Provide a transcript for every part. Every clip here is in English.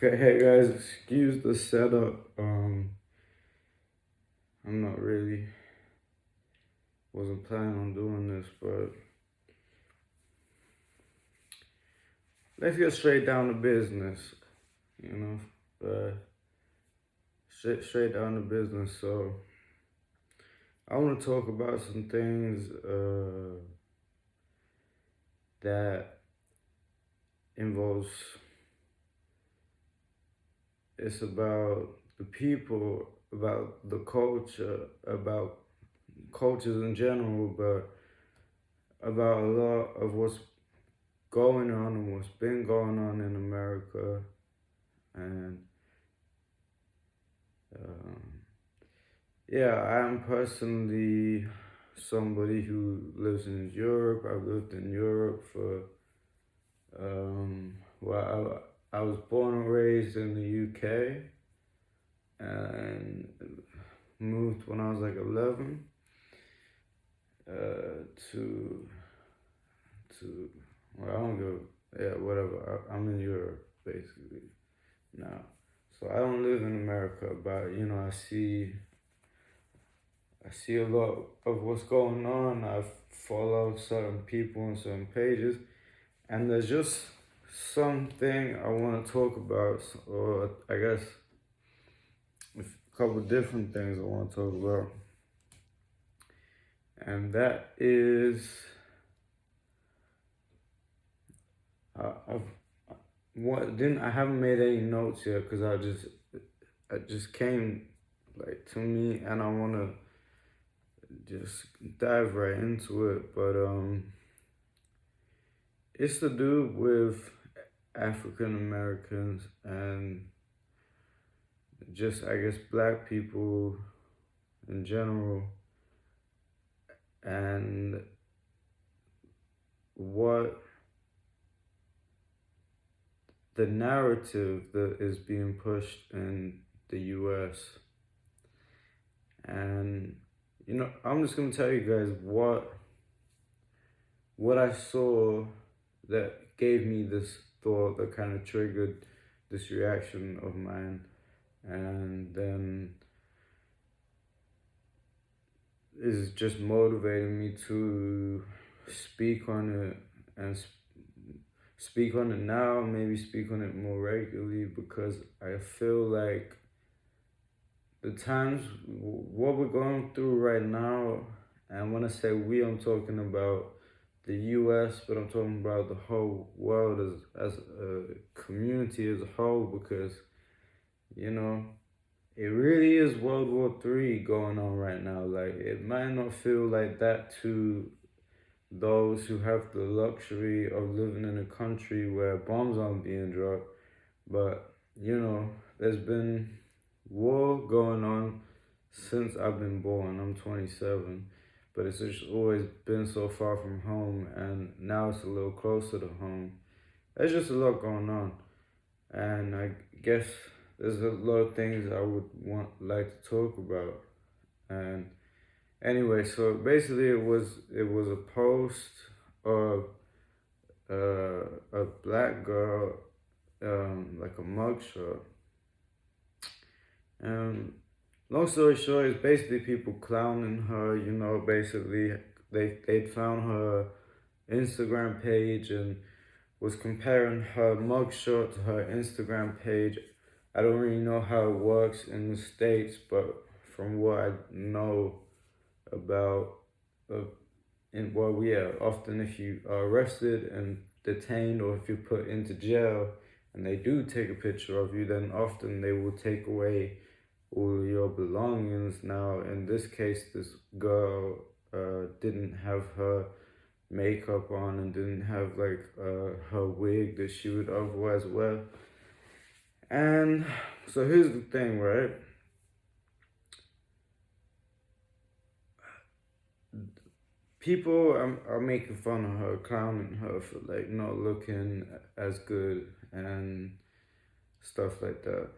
Okay, hey guys, excuse the setup. I'm not really wasn't planning on doing this, but let's get straight down to business. You know, straight down to business. So I want to talk about some things that involves. It's about the people, about the culture, about cultures in general, but about a lot of what's going on and what's been going on in America. And um, yeah, I am personally somebody who lives in Europe. I've lived in Europe for, well, I was born and raised in the UK and moved when I was like 11 to well, I don't go, yeah, whatever. I'm in Europe basically now. So I don't live in America, but I see a lot of what's going on. I follow certain people on certain pages, and there's just something I want to talk about, or I guess a couple different things I want to talk about, and that is I've what didn't I haven't made any notes yet because I just came like to me, and I want to just dive right into it, but it's to do with African Americans and just, I guess, black people in general, and what the narrative that is being pushed in the US. And I'm just gonna tell you guys what I saw that gave me this thought that kind of triggered this reaction of mine, and then is just motivating me to speak on it and speak on it now, maybe speak on it more regularly, because I feel like the times, what we're going through right now, and when I say we, I'm talking about the US, but I'm talking about the whole world as a community as a whole, because, it really is World War III going on right now. Like, it might not feel like that to those who have the luxury of living in a country where bombs aren't being dropped, but, there's been war going on since I've been born. I'm 27, but it's just always been so far from home, and now it's a little closer to home. There's just a lot going on, and I guess there's a lot of things I would like to talk about. And anyway, so basically it was a post of a black girl, like a mugshot. And long story short, it's basically people clowning her. Basically they found her Instagram page and was comparing her mugshot to her Instagram page. I don't really know how it works in the States, but from what I know about, often if you are arrested and detained, or if you're put into jail and they do take a picture of you, then often they will take away all of your belongings. Now, in this case, this girl didn't have her makeup on and didn't have like her wig that she would otherwise wear. And so here's the thing, right? People are making fun of her, clowning her for like not looking as good and stuff like that.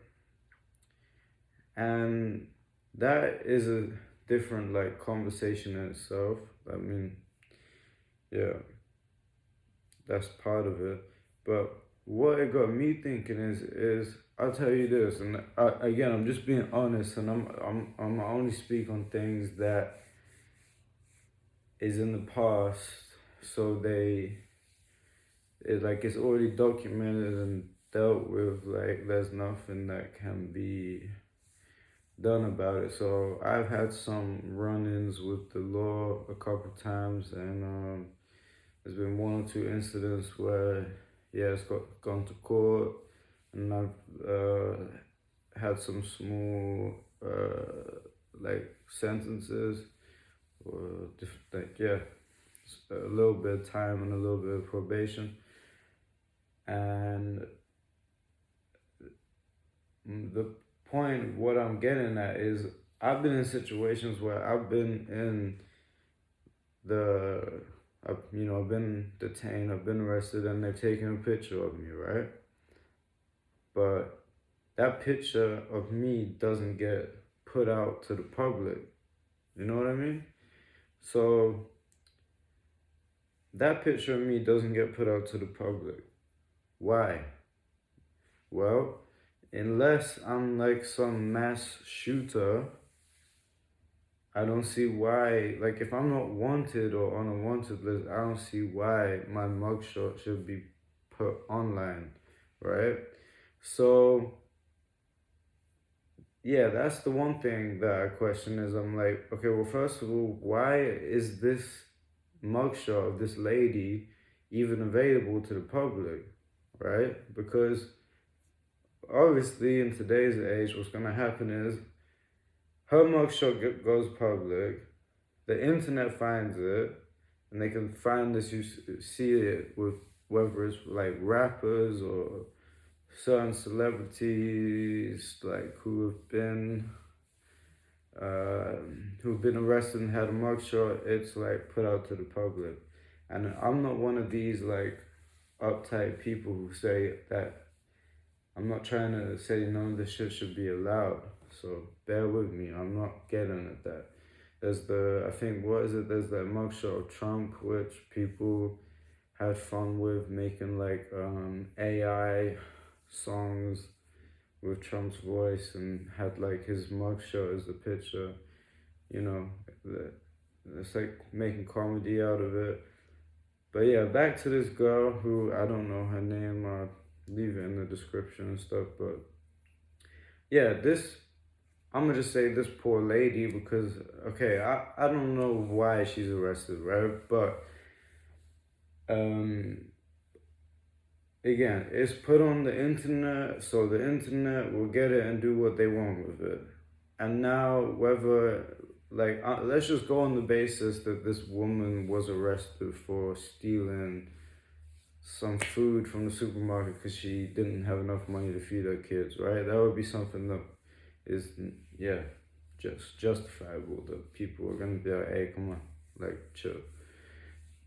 And that is a different like conversation in itself. I mean, yeah, that's part of it. But what it got me thinking is I'll tell you this, and again, I'm just being honest, and I'm only speak on things that is in the past, so it's already documented and dealt with. Like there's nothing that can be done about it. So I've had some run-ins with the law a couple times, and there's been one or two incidents where yeah, it's gone to court, and I've had some small like sentences or like yeah, a little bit of time and a little bit of probation, and the point what I'm getting at is I've been in situations where I've been in the I've been detained, I've been arrested, and they've taken a picture of me, right? But that picture of me doesn't get put out to the public. You know what I mean? So that picture of me doesn't get put out to the public. Why? Well, unless I'm like some mass shooter, I don't see why, like, if I'm not wanted or on a wanted list, I don't see why my mugshot should be put online, right? So, yeah, that's the one thing that I question is I'm like, okay, well, first of all, why is this mugshot of this lady even available to the public, right? Because obviously in today's age, what's gonna happen is her mugshot goes public, the internet finds it, and they can find this, you see it with whether it's like rappers or certain celebrities like uh, who've been arrested and had a mugshot. It's like put out to the public, and I'm not one of these like uptight people who say that. I'm not trying to say none of this shit should be allowed, so bear with me. I'm not getting at that. I think, what is it? There's that mugshot of Trump, which people had fun with making like AI songs with Trump's voice and had like his mugshot as the picture. You know, it's like making comedy out of it. But yeah, back to this girl who I don't know her name. I'll leave it in the description and stuff. But yeah, I'm gonna just say this poor lady because okay, I don't know why she's arrested, right? But um again, it's put on the internet, so the internet will get it and do what they want with it. And now, whether, like, let's just go on the basis that this woman was arrested for stealing some food from the supermarket because she didn't have enough money to feed her kids, right? That would be something that is, yeah, just justifiable. That people are gonna be like, hey, come on, like, chill.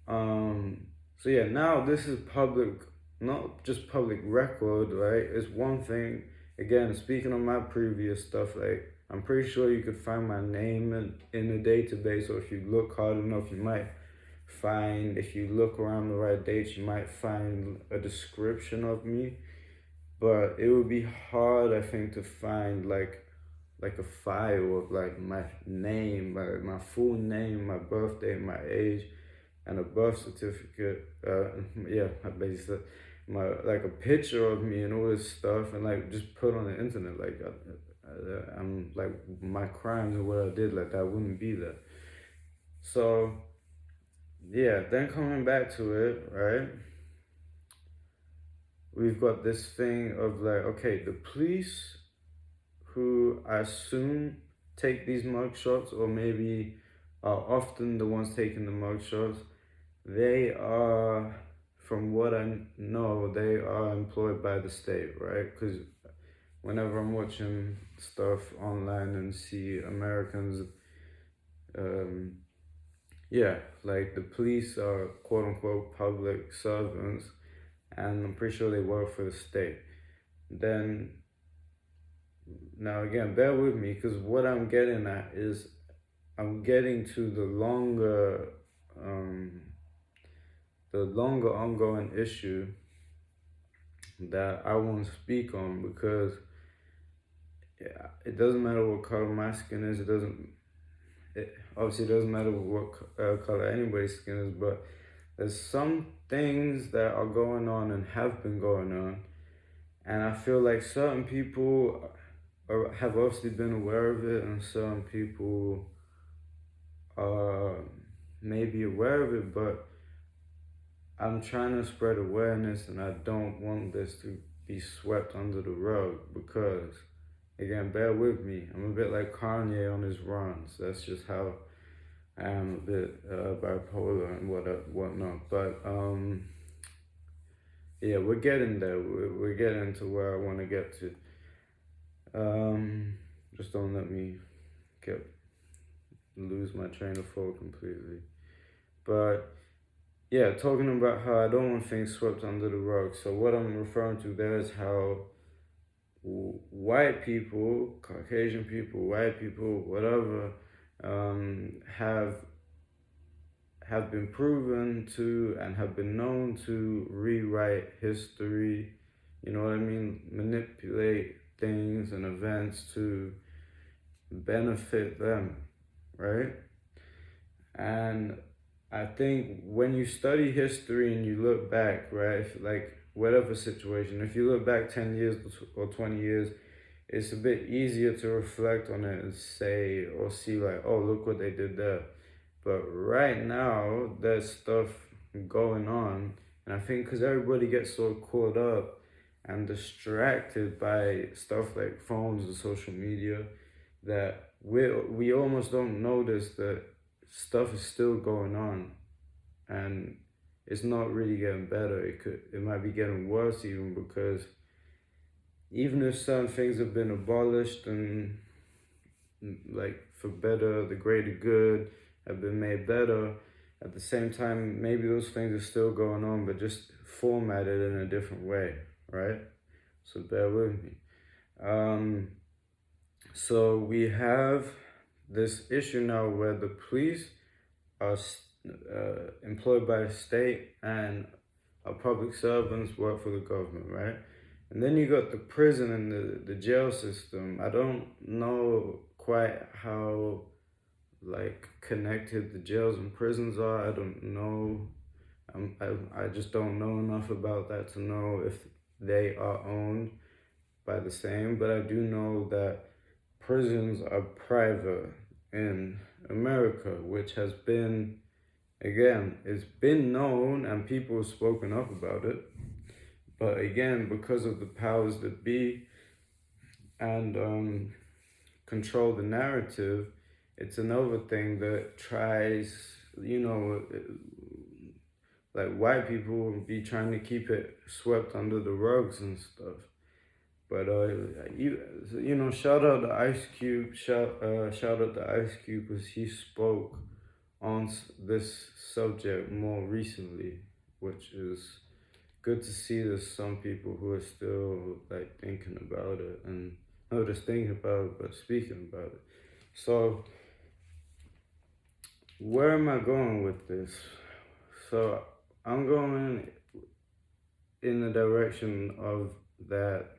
So yeah, now this is public, not just public record, right? It's one thing. Again, speaking of my previous stuff, like I'm pretty sure you could find my name in the database, or if you look hard enough, you might find. If you look around the right dates, you might find a description of me. But it would be hard, I think, to find like a file of like my name, my full name, my birthday, my age, and a birth certificate. Yeah, basically my like a picture of me and all this stuff, and like just put on the internet. Like I'm like my crimes and what I did, like that wouldn't be there. So yeah, then coming back to it, right? We've got this thing of like, okay, the police who I assume take these mugshots, or maybe are often the ones taking the mugshots, they are, from what I know, they are employed by the state, right? Because whenever I'm watching stuff online and see Americans, um, yeah, like the police are quote unquote public servants, and I'm pretty sure they work for the state. Then, now again, bear with me because what I'm getting at is I'm getting to the longer ongoing issue that I want to speak on because yeah, it doesn't matter what color my skin is. It obviously doesn't matter what color anybody's skin is, but there's some things that are going on and have been going on, and I feel like certain people have obviously been aware of it, and certain people are maybe aware of it, but I'm trying to spread awareness, and I don't want this to be swept under the rug because, again, bear with me. I'm a bit like Kanye on his runs. That's just how I am, a bit bipolar and whatnot. But yeah, we're getting there. We're getting to where I want to get to. Just don't let me get lose my train of thought completely. But yeah, talking about how I don't want things swept under the rug. So what I'm referring to there is how white people, Caucasian people, white people, whatever, have been proven to and have been known to rewrite history. You know what I mean? Manipulate things and events to benefit them, right? And I think when you study history and you look back, right, if, like whatever situation, if you look back 10 years or 20 years, it's a bit easier to reflect on it and say or see, like, oh, look what they did there. But right now, there's stuff going on. And I think because everybody gets so caught up and distracted by stuff like phones and social media that we almost don't notice that stuff is still going on, and it's not really getting better. It might be getting worse even, because even if certain things have been abolished and like for better, the greater good have been made better, at the same time maybe those things are still going on but just formatted in a different way, right? So bear with me. So we have this issue now where the police are employed by the state and our public servants work for the government, right? And then you got the prison and the jail system. I don't know quite how like connected the jails and prisons are. I don't know. I just don't know enough about that to know if they are owned by the same, but I do know that prisons are private in America, which has been, again, it's been known and people have spoken up about it. But again, because of the powers that be and control the narrative, it's another thing that tries, you know, like white people will be trying to keep it swept under the rugs and stuff. But you know, shout out to Ice Cube. Shout out to Ice Cube because he spoke on this subject more recently, which is good to see. There's some people who are still like thinking about it, and not just thinking about it, but speaking about it. So where am I going with this? So I'm going in the direction of that.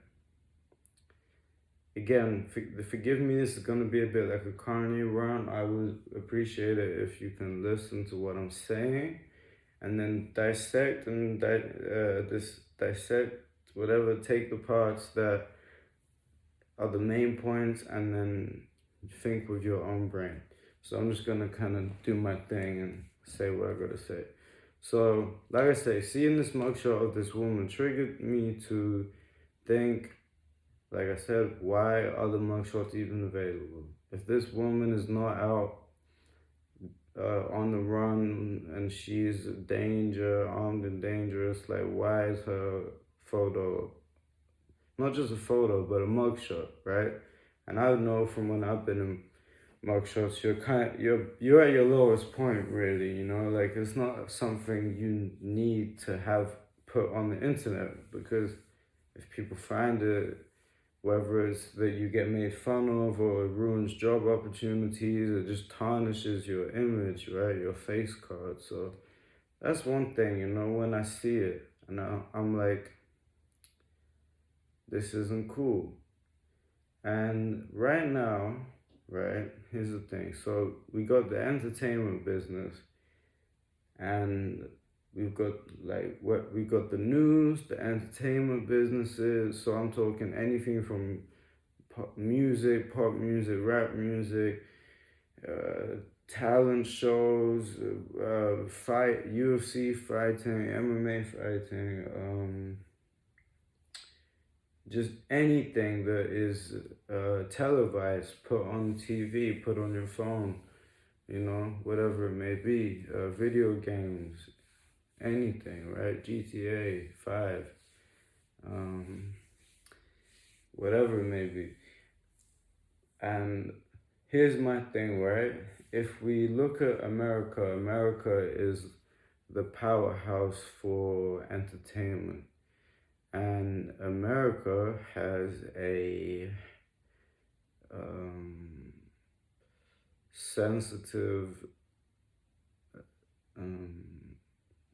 Again, forgive me, this is going to be a bit like a Kanye run. I would appreciate it if you can listen to what I'm saying and then dissect and dissect whatever, take the parts that are the main points and then think with your own brain. So I'm just going to kind of do my thing and say what I got to say. So, like I say, seeing this mugshot of this woman triggered me to think, like I said, why are the mugshots even available? If this woman is not out on the run and she's a danger, armed and dangerous, like why is her photo, not just a photo, but a mugshot, right? And I know from when I've been in mugshots, you're at your lowest point, really, you know? Like it's not something you need to have put on the internet, because if people find it, whether it's that you get made fun of or it ruins job opportunities, it just tarnishes your image, right? Your face card. So that's one thing, you know, when I see it and I'm like, This isn't cool. And right now, right, here's the thing. So we got the entertainment business, and we've got like what we got the news, the entertainment businesses. So I'm talking anything from pop music, rap music, talent shows, fight, UFC fighting, MMA fighting, just anything that is televised, put on TV, put on your phone, whatever it may be, video games, anything, right? GTA 5, um, whatever it may be. And here's my thing, right? If we look at America, America is the powerhouse for entertainment. And America has a sensitive, um,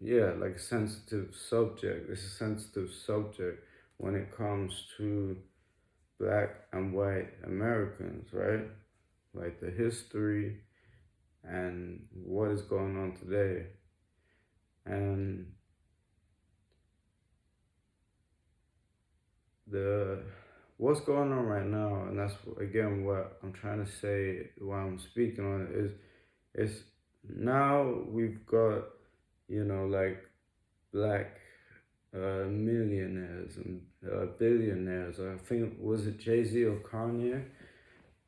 like a sensitive subject. It's a sensitive subject when it comes to black and white Americans, right? Like the history and what is going on today. And what's going on right now, and that's again what I'm trying to say while I'm speaking on it, is it's now we've got, like black millionaires and billionaires. I think, was it Jay-Z or Kanye?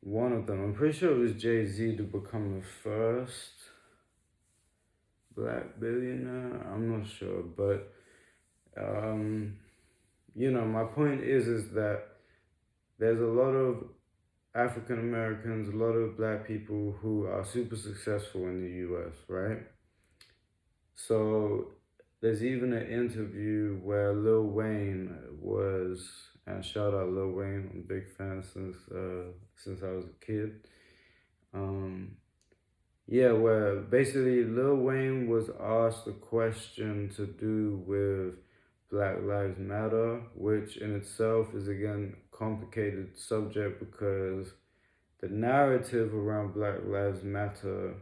One of them. I'm pretty sure it was Jay-Z to become the first black billionaire. I'm not sure, but my point is that there's a lot of African Americans, a lot of black people who are super successful in the US, right? So there's even an interview where Lil Wayne was, and shout out Lil Wayne, I'm a big fan since I was a kid. Where basically Lil Wayne was asked a question to do with Black Lives Matter, which in itself is again a complicated subject because the narrative around Black Lives Matter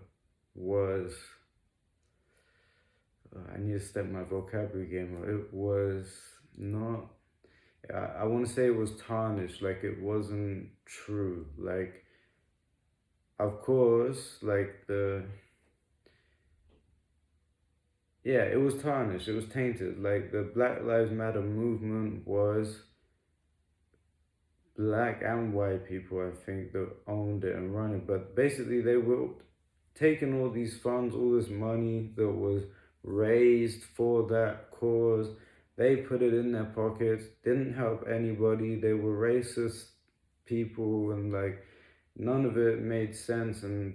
was, I need to step my vocabulary game up. It was not, I want to say it was tarnished, like it wasn't true. Like, of course, like it was tarnished, it was tainted. Like the Black Lives Matter movement was black and white people, I think, that owned it and run it. But basically, they were taking all these funds, all this money that was raised for that cause. They put it in their pockets, didn't help anybody. They were racist people, and like none of it made sense. And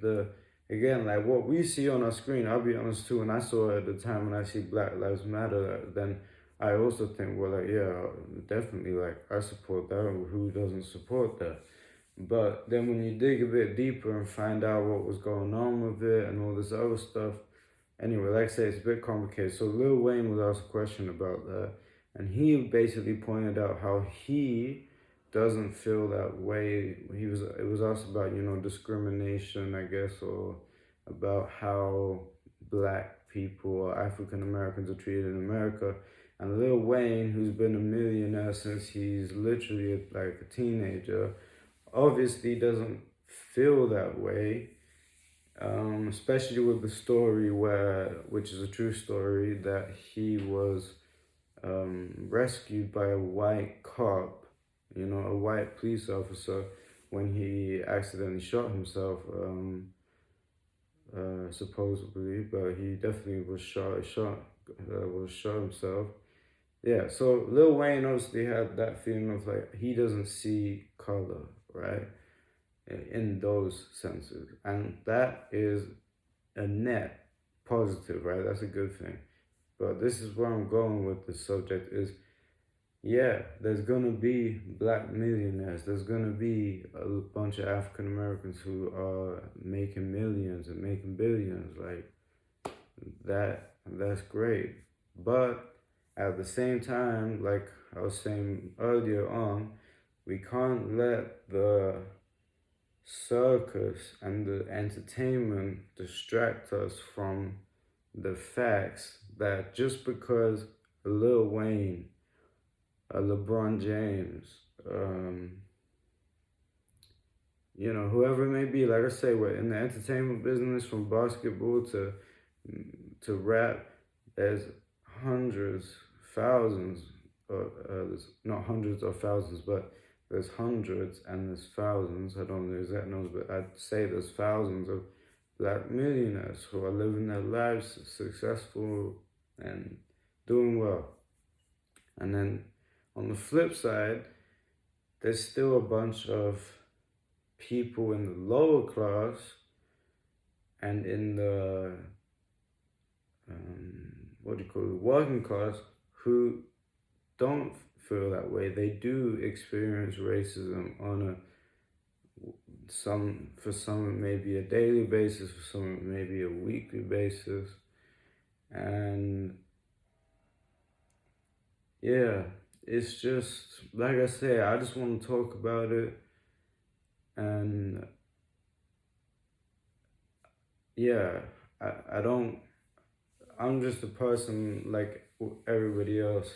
again, like what we see on our screen, I'll be honest too, when I saw it at the time, when I see Black Lives Matter, then I also think, well, like, yeah, definitely, like, I support that. Who doesn't support that? But then when you dig a bit deeper and find out what was going on with it and all this other stuff, anyway, like I say, it's a bit complicated. So Lil Wayne was asked a question about that, and he basically pointed out how he doesn't feel that way. It was asked about, discrimination, I guess, or about how black people or African Americans are treated in America. And Lil Wayne, who's been a millionaire since he's literally like a teenager, obviously doesn't feel that way. Especially with the story which is a true story, that he was rescued by a white cop, a white police officer, when he accidentally shot himself, supposedly, but he definitely was shot himself. Yeah, so Lil Wayne obviously had that feeling of like he doesn't see color, right? In those senses. And that is a net positive, right? That's a good thing. But this is where I'm going with the subject is, there's gonna be black millionaires. There's gonna be a bunch of African Americans who are making millions and making billions. Like that's great. But at the same time, like I was saying earlier on, we can't let the circus and the entertainment distract us from the facts that just because Lil Wayne, LeBron James, um, whoever it may be, like I say, we're in the entertainment business from basketball to rap. There's hundreds, thousands, there's not hundreds or thousands, but there's hundreds and there's thousands. I don't know the exact numbers, but I'd say there's thousands of black millionaires who are living their lives successful and doing well. And then on the flip side, there's still a bunch of people in the lower class and in the working class who don't feel that way. They do experience racism on for some it may be a daily basis, for some it may be a weekly basis. And yeah, it's just, like I say, I just want to talk about it. And yeah, I'm just a person like everybody else,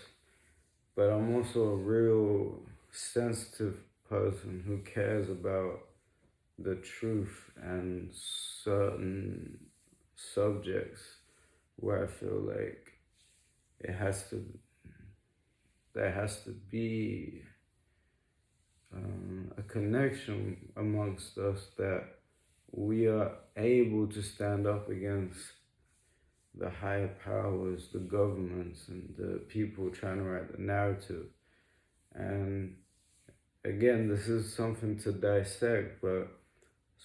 but I'm also a real sensitive person who cares about the truth and certain subjects where I feel like there has to be a connection amongst us, that we are able to stand up against the higher powers, the governments, and the people trying to write the narrative. And again, this is something to dissect, but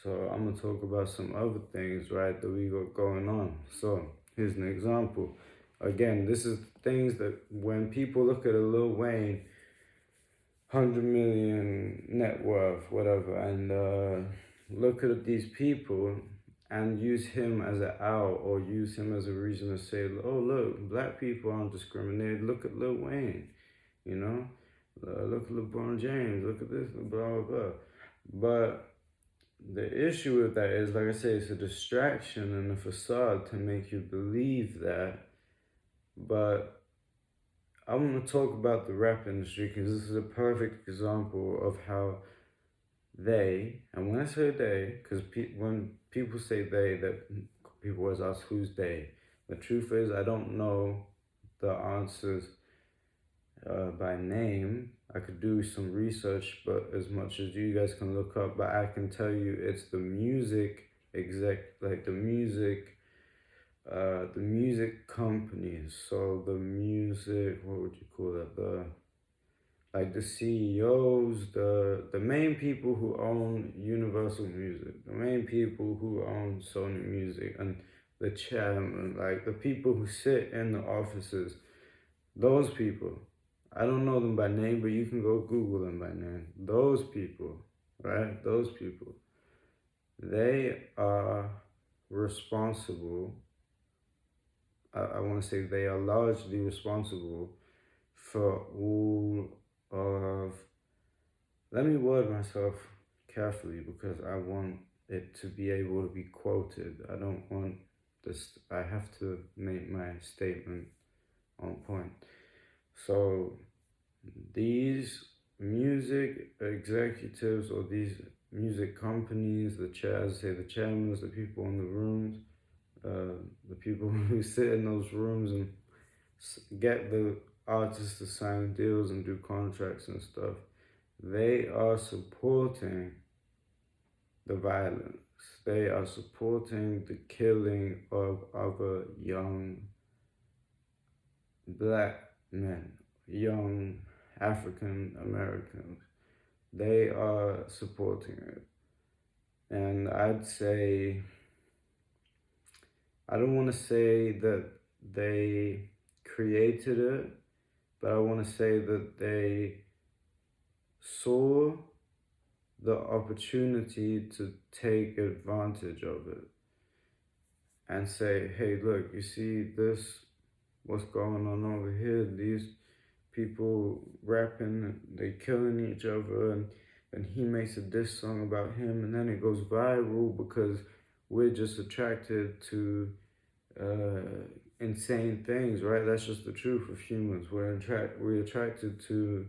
so I'm gonna talk about some other things, right, that we got going on. So here's an example. Again, this is things that when people look at a Lil Wayne, 100 million net worth, whatever, and look at these people and use him as an out or use him as a reason to say, oh, look, black people aren't discriminated. Look at Lil Wayne, look at LeBron James, look at this, blah, blah, blah. But the issue with that is, like I say, it's a distraction and a facade to make you believe that. But I want to talk about the rap industry because this is a perfect example of how and when I say they, because when people say they, that people always ask who's they. The truth is, I don't know the answers by name. I could do some research, but as much as you guys can look up, but I can tell you it's the music the music companies. So the music, what would you call that? The CEOs, the main people who own Universal Music, the main people who own Sony Music, and the chairman, like the people who sit in the offices, those people. I don't know them by name, but you can go Google them by name. Those people, right? Those people. They are responsible. I want to say they are largely responsible for all of. Let me word myself carefully because I want it to be able to be quoted. I don't want this. I have to make my statement on point. So these music executives or these music companies, the chairmen, the people in the rooms, the people who sit in those rooms and get the artists to sign deals and do contracts and stuff, they are supporting the violence. They are supporting the killing of other young black men, young African Americans. They are supporting it. And I'd say, I don't want to say that they created it, but I want to say that they saw the opportunity to take advantage of it and say, hey, look, you see this, what's going on over here? These people rapping, they killing each other, and he makes a diss song about him, and then it goes viral because we're just attracted to insane things, right? That's just the truth of humans. We're attracted to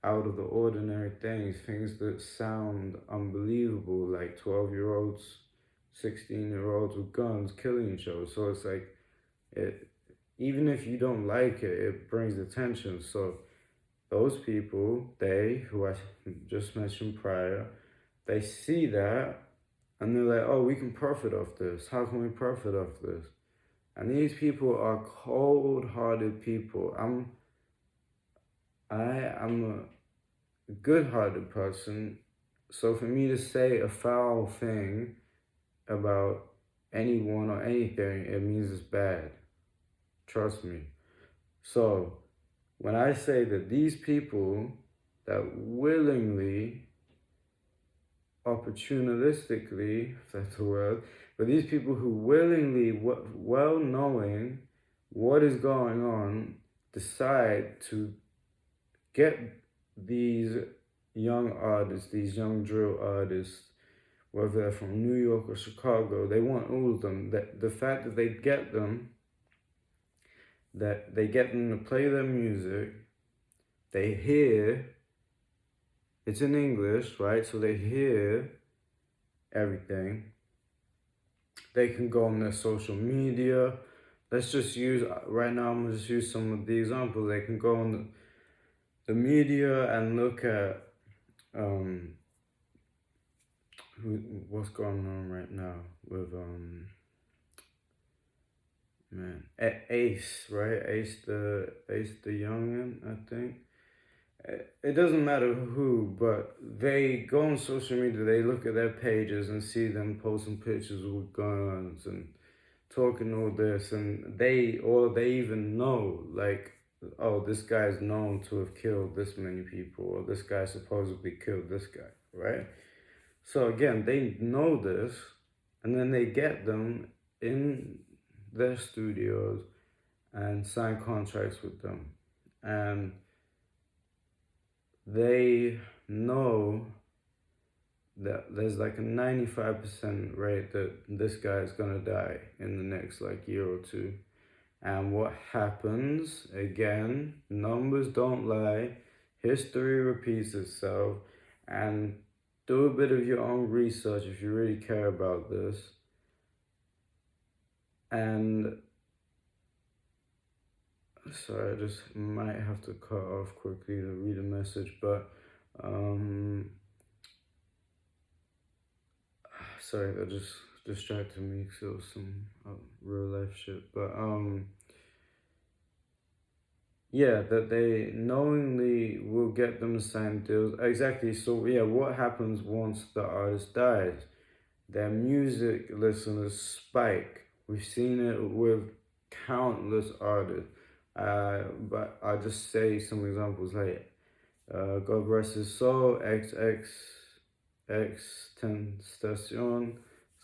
out of the ordinary things that sound unbelievable, like 12-year-olds, 16-year-olds with guns killing each other. So it's like it, even if you don't like it, it brings attention. So those people, they who I just mentioned prior, they see that and they're like, oh, we can profit off this. How can we profit off this? And these people are cold-hearted people. I'm a good-hearted person. So for me to say a foul thing about anyone or anything, it means it's bad. Trust me. So when I say that these people that willingly, opportunistically, if that's the word, but these people who willingly, well knowing what is going on, decide to get these young artists, these young drill artists, whether they're from New York or Chicago, they want all of them. The fact that they get them, to play their music, they hear, it's in English, right? So they hear everything. They can go on their social media. Let's just use, right now I'm gonna just use some of the examples. They can go on the media and look at what's going on right now with Ace, right? Ace the youngin, I think. It doesn't matter who, but they go on social media, they look at their pages and see them posting pictures with guns and talking all this, and they even know, like, oh, this guy's known to have killed this many people, or this guy supposedly killed this guy, right? So again, they know this, and then they get them in their studios and sign contracts with them. And they know that there's like a 95% rate that this guy is gonna die in the next like year or two. And what happens, again, numbers don't lie, history repeats itself, and do a bit of your own research if you really care about this. And sorry, I just might have to cut off quickly to read a message, but sorry, that just distracted me because it was some real life shit. But yeah, that they knowingly will get them to sign deals. Exactly. So yeah, what happens once the artist dies? Their music listeners spike. We've seen it with countless artists. But I'll just say some examples like God rest his soul, Tentacion.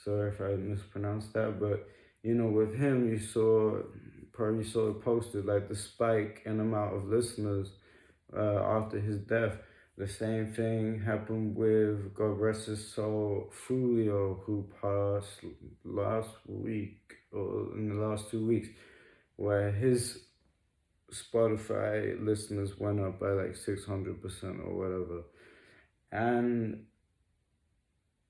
Sorry if I mispronounced that, but you know, with him, probably saw it posted like the spike in amount of listeners after his death. The same thing happened with God rest his soul, Foolio, who passed last week or in the last 2 weeks, where his Spotify listeners went up by like 600% or whatever. And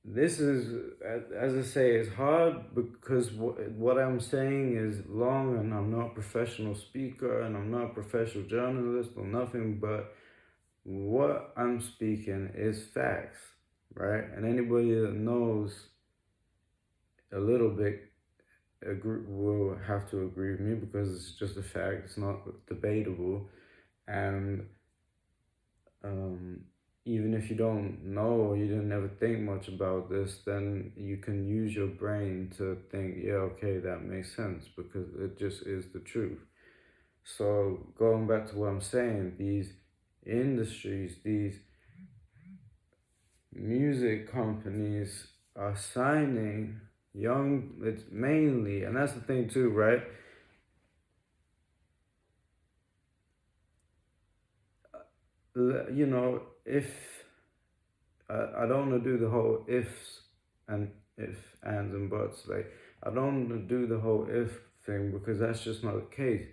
this is, as I say, it's hard because what I'm saying is long, and I'm not a professional speaker and I'm not a professional journalist or nothing, but what I'm speaking is facts, right? And anybody that knows a little bit will have to agree with me because it's just a fact, it's not debatable. And even if you don't know or you didn't ever think much about this, then you can use your brain to think, yeah, okay, that makes sense because it just is the truth. So going back to what I'm saying, these industries, these music companies are signing it's mainly, and that's the thing too, right? you know, if I don't want to do the whole ifs and ands and buts. Like, I don't want to do the whole if thing because that's just not the case.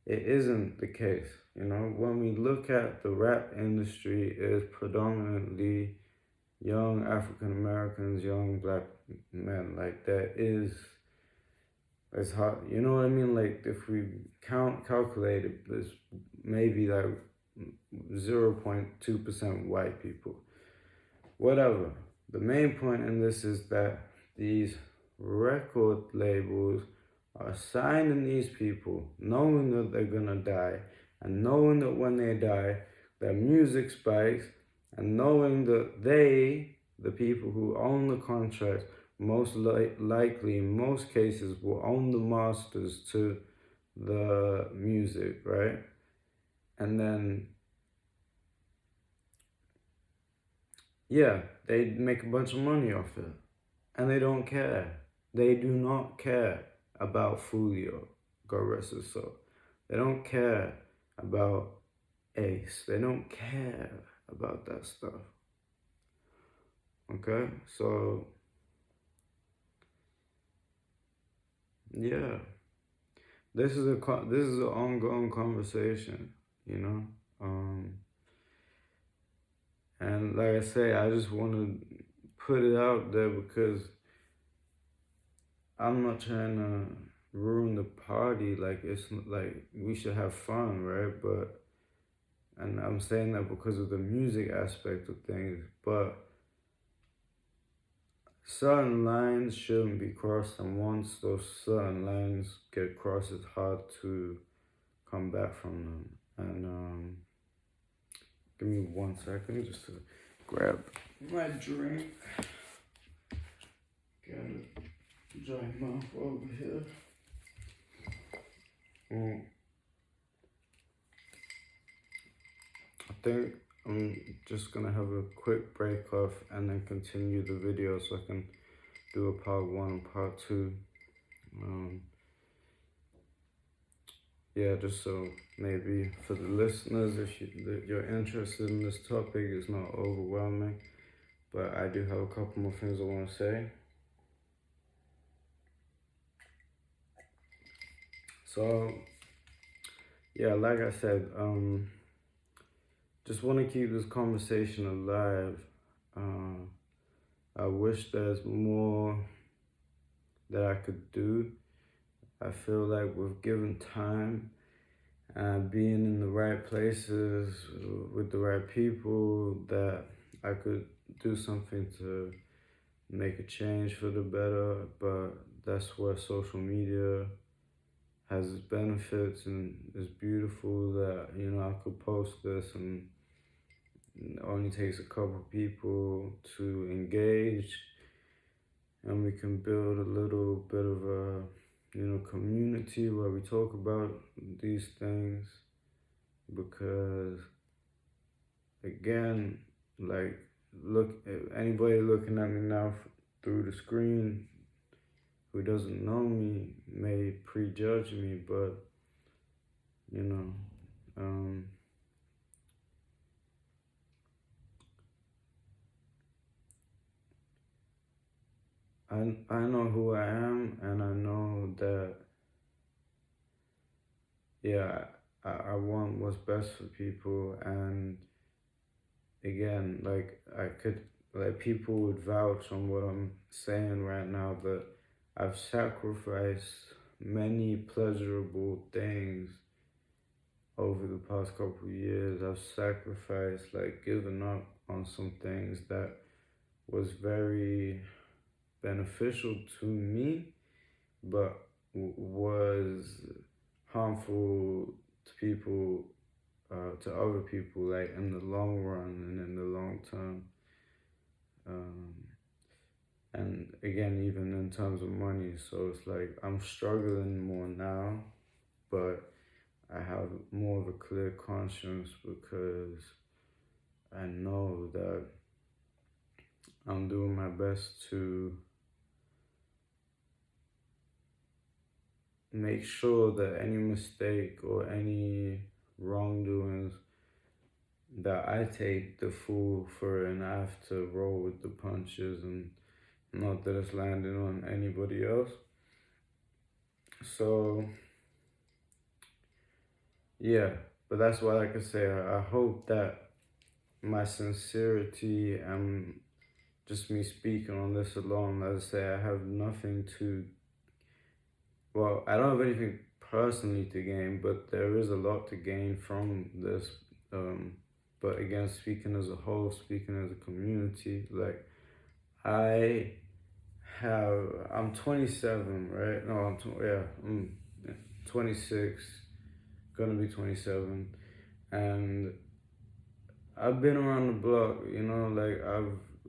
It isn't the case. You know, when we look at the rap industry, it is predominantly young African Americans, young black men. Like, that is, it's hard. You know what I mean? Like, if we calculate it, there's maybe like 0.2% white people. Whatever. The main point in this is that these record labels are signing these people knowing that they're gonna die, and knowing that when they die, their music spikes, and knowing that they, the people who own the contracts, most likely in most cases will own the masters to the music, right? And then, yeah, they make a bunch of money off it. And they don't care. They do not care about Foolio, God rest his soul. They don't care about Ace. They don't care about that stuff. Okay? So, yeah. This is an ongoing conversation, you know? And like I say, I just want to put it out there because I'm not trying to ruin the party. Like, it's like we should have fun, right? But, and I'm saying that because of the music aspect of things, but certain lines shouldn't be crossed, and once those certain lines get crossed, it's hard to come back from them. And give me 1 second just to grab my drink. Got a dry mouth over here. I think I'm just gonna have a quick break off and then continue the video so I can do a part 1 and part 2. Yeah, just so maybe for the listeners, if you're interested in this topic, it's not overwhelming. But I do have a couple more things I want to say. So, yeah, like I said, just want to keep this conversation alive. I wish there's more that I could do. I feel like with given time and being in the right places with the right people, that I could do something to make a change for the better. But that's where social media has its benefits, and it's beautiful that, you know, I could post this and it only takes a couple people to engage, and we can build a little bit of a, you know, community where we talk about these things. Because again, like, look, anybody looking at me now through the screen who doesn't know me may prejudge me, but you know, I know who I am, and I know that, yeah, I want what's best for people. And again, like, like, people would vouch on what I'm saying right now, that I've sacrificed many pleasurable things over the past couple of years. I've sacrificed, like, given up on some things that was very beneficial to me, but was harmful to people, to other people, like in the long run and in the long term. And again, even in terms of money. So it's like I'm struggling more now, but I have more of a clear conscience because I know that I'm doing my best to make sure that any mistake or any wrongdoings that I take the fool for it and I have to roll with the punches and not that it's landing on anybody else. So yeah, but that's why, like I say, I hope that my sincerity and just me speaking on this alone, as I say, I have nothing to, well, I don't have anything personally to gain, but there is a lot to gain from this. Um, but again, speaking as a whole, speaking as a community, like I I'm 27, right? No, I'm 26, gonna be 27, and I've been around the block, like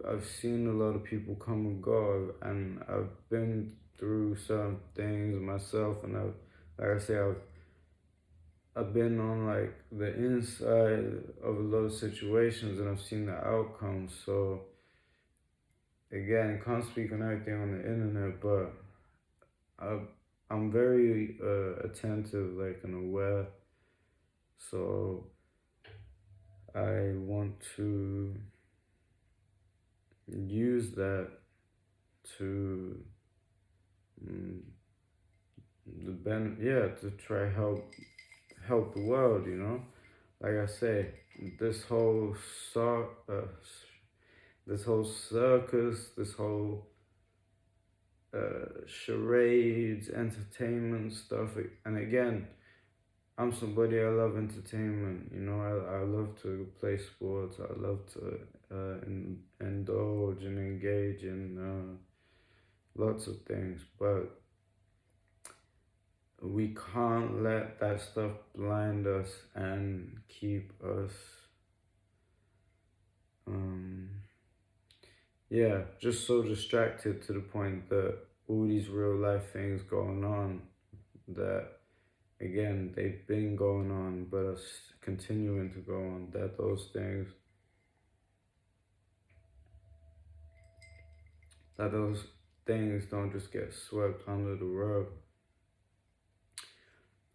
I've seen a lot of people come and go, and I've been through some things myself, and like I say, I've been on like the inside of a lot of situations, and I've seen the outcomes. So again, can't speak on everything on the internet, but I I'm very attentive, like and aware. So I want to use that to mm, to try help the world. Like I say, this whole this whole circus, this whole charades, entertainment stuff, and again, I'm somebody, I love entertainment. I love to play sports. I love to indulge and engage in lots of things, but we can't let that stuff blind us and keep us, um, just so distracted to the point that all these real life things going on that, again, they've been going on, but are continuing to go on, that those things don't just get swept under the rug.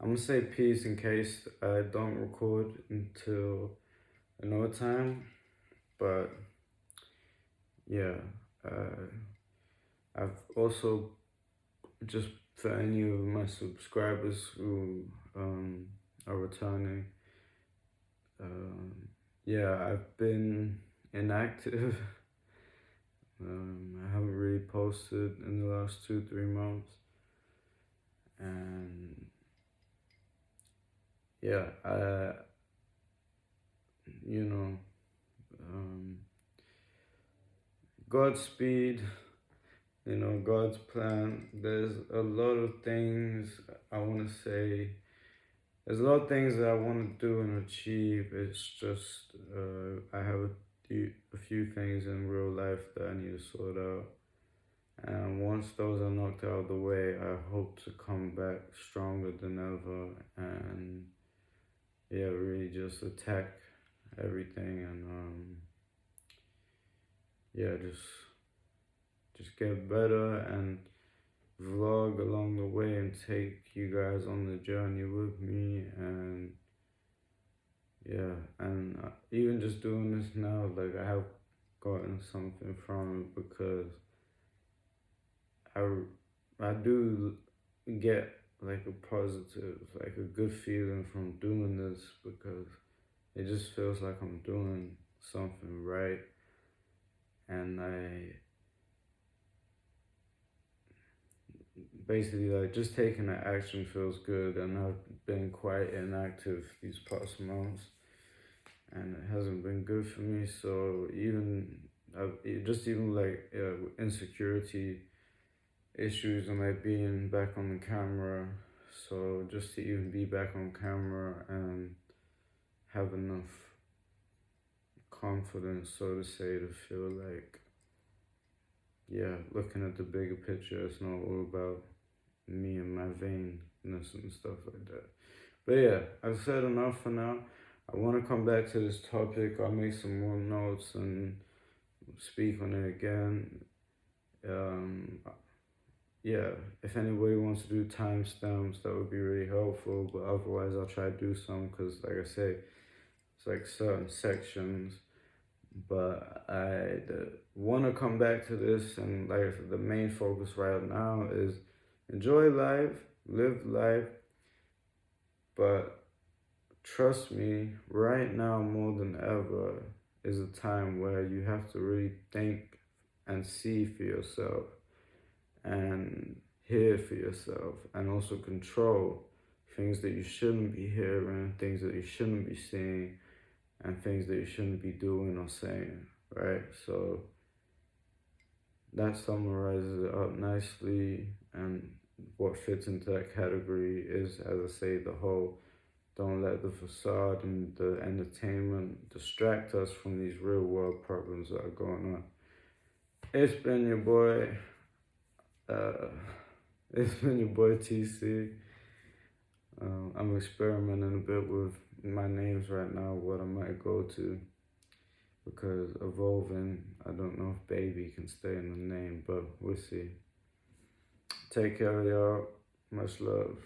I'm gonna say peace in case I don't record until another time, but yeah, I've also, just for any of my subscribers who are returning, I've been inactive. I haven't really posted in the last 2-3 months, and yeah, you know, um, Godspeed, God's plan. There's a lot of things I want to say. There's a lot of things that I want to do and achieve. It's just I have a few things in real life that I need to sort out. And once those are knocked out of the way, I hope to come back stronger than ever and really just attack everything and just get better and vlog along the way and take you guys on the journey with me. And even just doing this now, like I have gotten something from it because I do get like a positive, like a good feeling from doing this because it just feels like I'm doing something right, and I basically, like, just taking that action feels good, and I've been quite inactive these past months, and it hasn't been good for me. So even like insecurity issues and like being back on the camera. So just to even be back on camera and have enough confidence, so to say, to feel like, looking at the bigger picture, it's not all about me and my vainness and stuff like that. But yeah, I've said enough for now. I want to come back to this topic. I'll make some more notes and speak on it again. Um, if anybody wants to do timestamps, that would be really helpful. But otherwise, I'll try to do some because, like I say, It's like certain sections. But I want to come back to this, and like I said, the main focus right now is enjoy life, live life, but trust me, right now more than ever is a time where you have to really think and see for yourself and hear for yourself and also control things that you shouldn't be hearing, things that you shouldn't be seeing, and things that you shouldn't be doing or saying, right? So that summarizes it up nicely, and what fits into that category is, as I say, the whole don't let the facade and the entertainment distract us from these real world problems that are going on. It's been your boy, uh, it's been your boy TC. I'm experimenting a bit with my names right now, what I might go to, because evolving, I don't know if baby can stay in the name, but we'll see. Take care, y'all. Much love.